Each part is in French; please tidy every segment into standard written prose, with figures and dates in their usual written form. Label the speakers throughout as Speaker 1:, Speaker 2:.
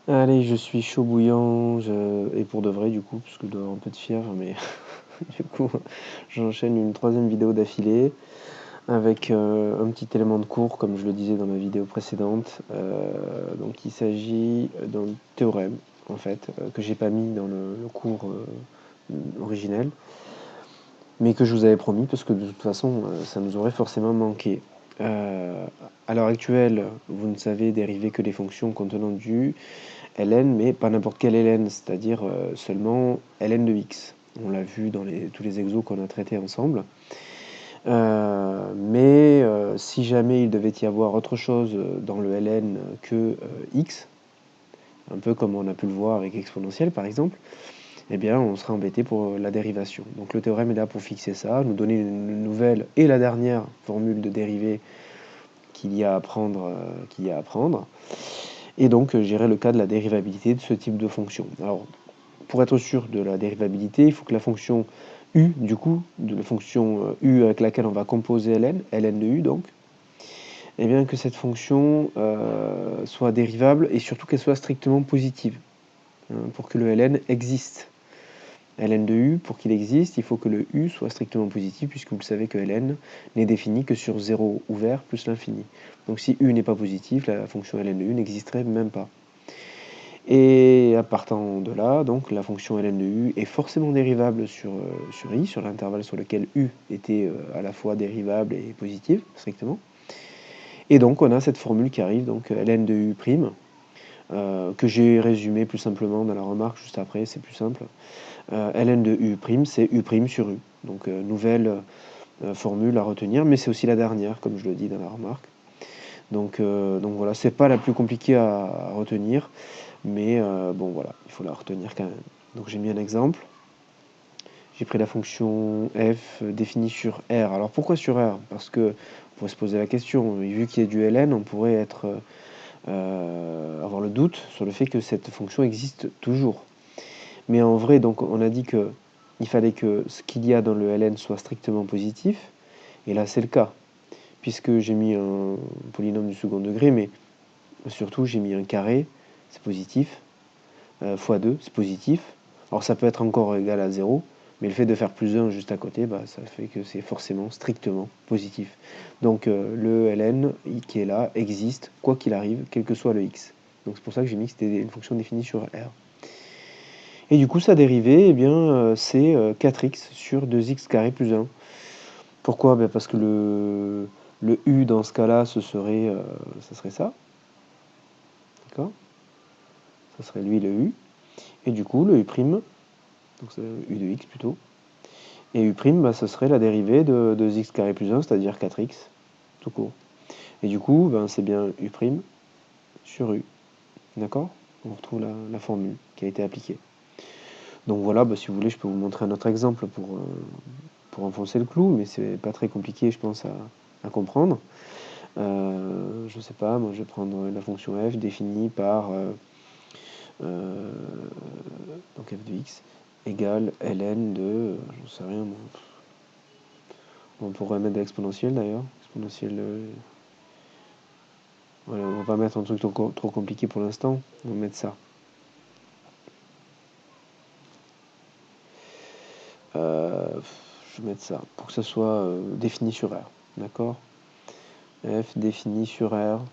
Speaker 1: Allez, je suis chaud bouillant, et pour de vrai du coup, parce que je dois avoir un peu de fièvre, mais du coup, j'enchaîne une troisième vidéo d'affilée avec un petit élément de cours, comme je le disais dans ma vidéo précédente. Donc il s'agit d'un théorème, en fait, que j'ai pas mis dans le cours originel, mais que je vous avais promis, parce que de toute façon, ça nous aurait forcément manqué. À l'heure actuelle, vous ne savez dériver que des fonctions contenant du ln, mais pas n'importe quel ln, c'est-à-dire seulement ln de x. On l'a vu dans tous les exos qu'on a traités ensemble. Mais si jamais il devait y avoir autre chose dans le ln que x, un peu comme on a pu le voir avec exponentielle par exemple, eh bien on sera embêté pour la dérivation. Donc le théorème est là pour fixer ça, nous donner une nouvelle et la dernière formule de dérivée qu'il y a à prendre. Et donc gérer le cas de la dérivabilité de ce type de fonction. Alors, pour être sûr de la dérivabilité, il faut que la fonction u, du coup, de la fonction u avec laquelle on va composer ln de u donc, et bien que cette fonction soit dérivable et surtout qu'elle soit strictement positive, hein, pour que le ln existe. ln de u, pour qu'il existe, il faut que le u soit strictement positif, puisque vous le savez que ln n'est défini que sur 0 ouvert plus l'infini. Donc si u n'est pas positif, la fonction ln de u n'existerait même pas. Et à partant de là, donc la fonction ln de u est forcément dérivable sur i, sur l'intervalle sur lequel u était à la fois dérivable et positive, strictement. Et donc on a cette formule qui arrive, donc ln de u', que j'ai résumé plus simplement dans la remarque juste après, c'est plus simple. Ln de u', c'est u' sur u. Donc nouvelle formule à retenir, mais c'est aussi la dernière, comme je le dis dans la remarque. Donc voilà, c'est pas la plus compliquée à retenir, mais bon voilà, il faut la retenir quand même. Donc j'ai mis un exemple. J'ai pris la fonction f définie sur R. Alors pourquoi sur R? Parce que on pourrait se poser la question, vu qu'il y a du ln, on pourrait avoir le doute sur le fait que cette fonction existe toujours. Mais en vrai, donc on a dit que il fallait que ce qu'il y a dans le ln soit strictement positif, et là c'est le cas, puisque j'ai mis un polynôme du second degré, mais surtout j'ai mis un carré, c'est positif, fois 2, c'est positif. Alors ça peut être encore égal à 0, mais le fait de faire plus 1 juste à côté, ça fait que c'est forcément strictement positif. Donc le ln qui est là existe, quoi qu'il arrive, quel que soit le x. Donc c'est pour ça que j'ai mis que c'était une fonction définie sur R. Et du coup, sa dérivée, eh bien, c'est 4x sur 2x carré plus 1. Pourquoi? Parce que le u dans ce cas-là, ça serait ça. D'accord? Ça serait lui le u. Et du coup, le u', donc c'est u de x plutôt. Et u', ce serait la dérivée de 2x carré plus 1, c'est-à-dire 4x, tout court. Et du coup, c'est bien u' sur u. D'accord? On retrouve la formule qui a été appliquée. Donc voilà, si vous voulez, je peux vous montrer un autre exemple pour enfoncer le clou, mais c'est pas très compliqué, je pense, à comprendre. Je sais pas, moi je vais prendre la fonction f définie par donc f de x égale ln de, j'en sais rien moi. On pourrait mettre de l'exponentielle d'ailleurs. Exponentielle. Voilà, on va pas mettre un truc trop compliqué pour l'instant. On va mettre ça. Je vais mettre ça pour que ça soit défini sur R. D'accord? F défini sur R.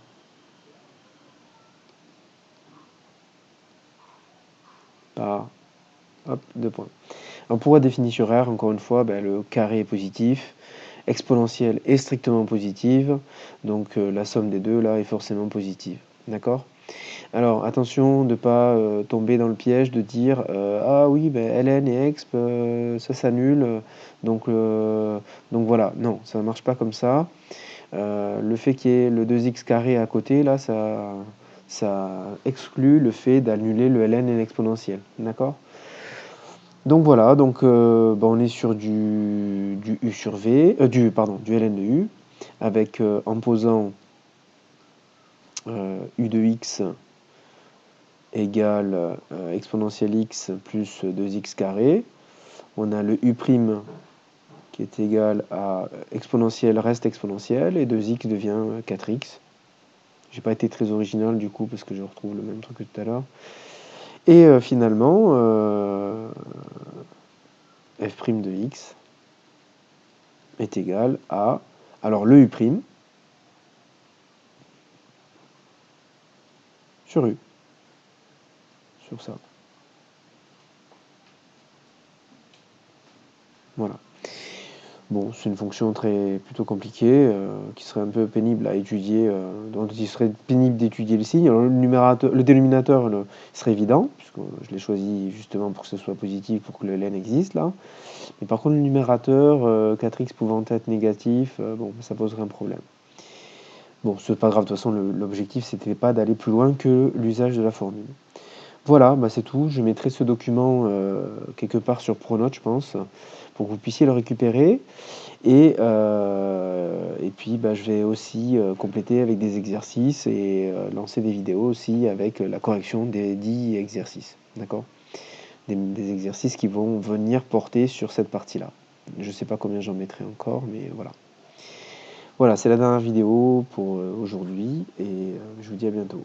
Speaker 1: Par 2 points. Alors pourquoi défini sur R? Encore une fois, le carré est positif. Exponentielle est strictement positive, donc la somme des deux là est forcément positive. D'accord? Alors attention de ne pas tomber dans le piège de dire ah oui, ln et exp ça s'annule, donc voilà. Non, ça ne marche pas comme ça. Le fait qu'il y ait le 2x carré à côté, là, ça exclut le fait d'annuler le ln et l'exponentielle. D'accord? Donc voilà, donc on est sur du u sur v, du ln de u, avec en posant u de x égale exponentielle x plus 2x carré. On a le u' qui est égal à exponentielle reste exponentielle, et 2x devient 4x. J'ai pas été très original du coup, parce que je retrouve le même truc que tout à l'heure. Et finalement, f' de x est égal à, alors le u' sur u, sur ça. Voilà. Bon, c'est une fonction plutôt compliquée, qui serait un peu pénible à étudier, donc il serait pénible d'étudier le signe. Alors le dénominateur serait évident, puisque je l'ai choisi justement pour que ce soit positif, pour que le ln existe là. Mais par contre le numérateur, 4x pouvant être négatif, bon, ça poserait un problème. Bon, c'est pas grave, de toute façon l'objectif c'était pas d'aller plus loin que l'usage de la formule. Voilà, bah c'est tout. Je mettrai ce document quelque part sur Pronote, je pense, pour que vous puissiez le récupérer. Et puis bah, je vais aussi compléter avec des exercices et lancer des vidéos aussi avec la correction des 10 exercices. D'accord? Des exercices qui vont venir porter sur cette partie-là. Je ne sais pas combien j'en mettrai encore, mais voilà. Voilà, c'est la dernière vidéo pour aujourd'hui et je vous dis à bientôt.